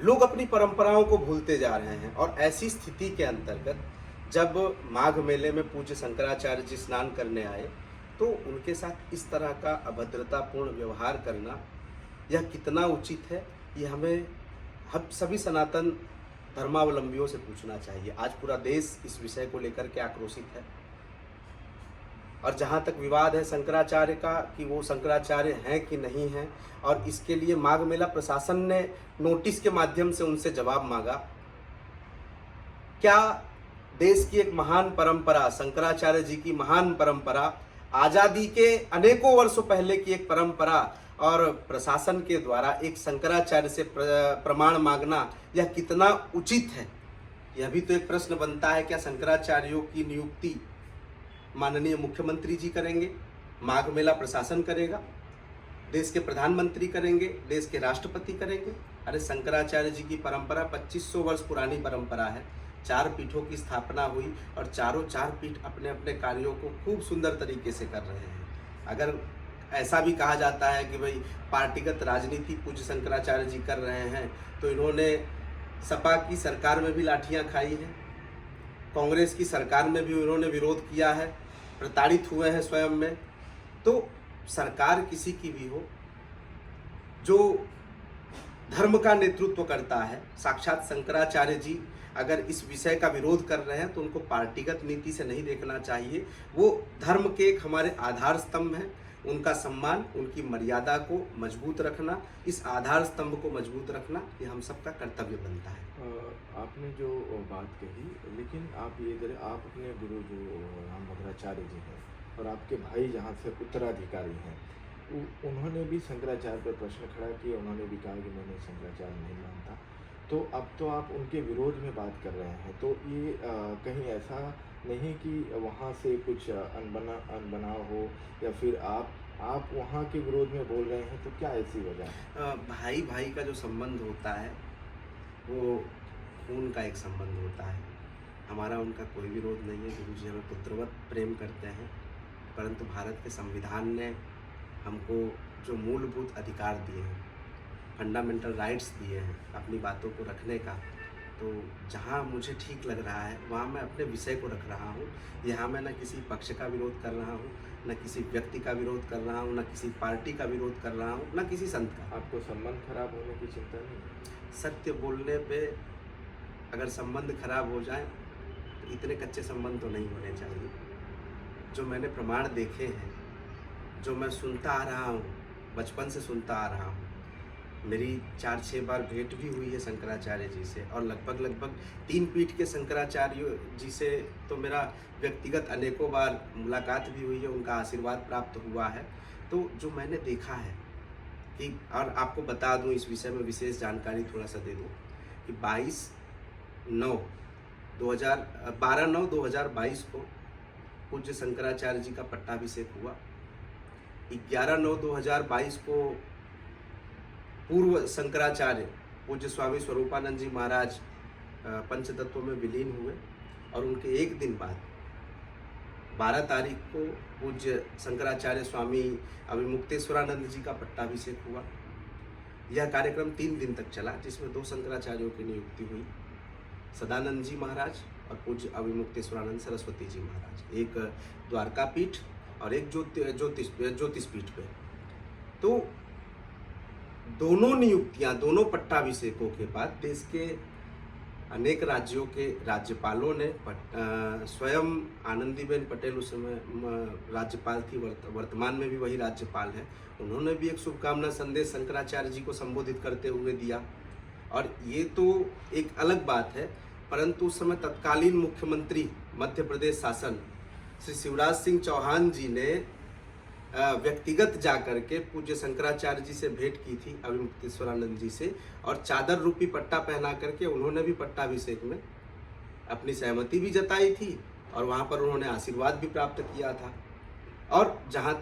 लोग अपनी परंपराओं को भूलते जा रहे हैं और ऐसी स्थिति के अंतर्गत जब माघ मेले में पूज्य शंकराचार्य जी स्नान करने आए तो उनके साथ इस तरह का अभद्रतापूर्ण व्यवहार करना यह कितना उचित है, ये हमें हम सभी सनातन धर्मावलंबियों से पूछना चाहिए। आज पूरा देश इस विषय को लेकर के आक्रोशित है और जहाँ तक विवाद है शंकराचार्य का कि वो शंकराचार्य हैं कि नहीं हैं, और इसके लिए माघ मेला प्रशासन ने नोटिस के माध्यम से उनसे जवाब मांगा। क्या देश की एक महान परंपरा, शंकराचार्य जी की महान परंपरा, आज़ादी के अनेकों वर्षों पहले की एक परंपरा, और प्रशासन के द्वारा एक शंकराचार्य से प्रमाण मांगना यह कितना उचित है? यह भी तो एक प्रश्न बनता है। क्या शंकराचार्यों की नियुक्ति माननीय मुख्यमंत्री जी करेंगे? माघ मेला प्रशासन करेगा? देश के प्रधानमंत्री करेंगे? देश के राष्ट्रपति करेंगे? अरे शंकराचार्य जी की परंपरा 2500 वर्ष पुरानी परंपरा है। 4 पीठों की स्थापना हुई और चारों 4 पीठ अपने अपने कार्यों को खूब सुंदर तरीके से कर रहे हैं। अगर ऐसा भी कहा जाता है कि भाई पार्टीगत राजनीति पूज्य शंकराचार्य जी कर रहे हैं, तो इन्होंने सपा की सरकार में भी लाठियां खाई हैं, कांग्रेस की सरकार में भी उन्होंने विरोध किया है, प्रताड़ित हुए हैं स्वयं में। तो सरकार किसी की भी हो, जो धर्म का नेतृत्व करता है, साक्षात शंकराचार्य जी अगर इस विषय का विरोध कर रहे हैं तो उनको पार्टीगत नीति से नहीं देखना चाहिए। वो धर्म के एक हमारे आधार स्तंभ हैं। उनका सम्मान, उनकी मर्यादा को मजबूत रखना, इस आधार स्तंभ को मजबूत रखना, ये हम सबका कर्तव्य बनता है। आपने जो बात कही, लेकिन आप ये इधर आप अपने गुरु जो रामभद्राचार्य जी हैं और आपके भाई जहाँ से उत्तराधिकारी हैं, उन्होंने भी शंकराचार्य पर प्रश्न खड़ा किया। उन्होंने भी कहा कि मैंने शंकराचार्य नहीं मानता। तो अब तो आप उनके विरोध में बात कर रहे हैं, तो ये कहीं ऐसा नहीं कि वहाँ से कुछ अनबनाव हो, या फिर आप वहाँ के विरोध में बोल रहे हैं, तो क्या ऐसी वजह है? भाई भाई का जो संबंध होता है वो खून का एक संबंध होता है। हमारा उनका कोई विरोध नहीं है। गुरु जी हमें पुत्रवत प्रेम करते हैं, परंतु भारत के संविधान ने हमको जो मूलभूत अधिकार दिए हैं, फंडामेंटल राइट्स दिए हैं अपनी बातों को रखने का, तो जहाँ मुझे ठीक लग रहा है वहाँ मैं अपने विषय को रख रहा हूँ। यहाँ मैं न किसी पक्ष का विरोध कर रहा हूँ, न किसी व्यक्ति का विरोध कर रहा हूँ, न किसी पार्टी का विरोध कर रहा हूँ, न किसी संत का। आपको संबंध खराब होने की चिंता नहीं? सत्य बोलने पे अगर संबंध खराब हो जाए तो इतने कच्चे संबंध तो नहीं होने चाहिए। जो मैंने प्रमाण देखे हैं, जो मैं सुनता आ रहा हूँ, बचपन से सुनता आ रहा हूँ, मेरी 4-6 बार भेंट भी हुई है शंकराचार्य जी से, और लगभग 3 पीठ के शंकराचार्य जी से तो मेरा व्यक्तिगत अनेकों बार मुलाकात भी हुई है, उनका आशीर्वाद प्राप्त हुआ है। तो जो मैंने देखा है कि, और आपको बता दूं इस विषय में विशेष जानकारी थोड़ा सा दे दूं कि 12/9/2022 को पूज्य शंकराचार्य जी का पट्टाभिषेक हुआ। 11/9/2022 को पूर्व शंकराचार्य पूज्य स्वामी स्वरूपानंद जी महाराज पंचतत्व में विलीन हुए, और उनके एक दिन बाद 12 तारीख को पूज्य शंकराचार्य स्वामी अभिमुक्तेश्वरानंद जी का पट्टाभिषेक हुआ। यह कार्यक्रम 3 दिन तक चला, जिसमें 2 शंकराचार्यों की नियुक्ति हुई, सदानंद जी महाराज और पूज्य अभिमुक्तेश्वरानंद सरस्वती जी महाराज, एक द्वारका पीठ और एक ज्योतिष पीठ पे। तो दोनों नियुक्तियां, दोनों पट्टाभिषेकों के बाद देश के अनेक राज्यों के राज्यपालों ने, स्वयं आनंदीबेन पटेल उस समय राज्यपाल थी, वर्तमान में भी वही राज्यपाल है, उन्होंने भी एक शुभकामना संदेश शंकराचार्य जी को संबोधित करते हुए दिया। और ये तो एक अलग बात है, परंतु उस समय तत्कालीन मुख्यमंत्री मध्य प्रदेश शासन श्री शिवराज सिंह चौहान जी ने व्यक्तिगत जाकर के पूज्य शंकराचार्य जी से भेंट की थी, अभिमुक्तेश्वरानंद जी से, और चादर रूपी पट्टा पहना करके उन्होंने भी पट्टाभिषेक में अपनी सहमति भी जताई थी, और वहाँ पर उन्होंने आशीर्वाद भी प्राप्त किया था। और जहाँ तक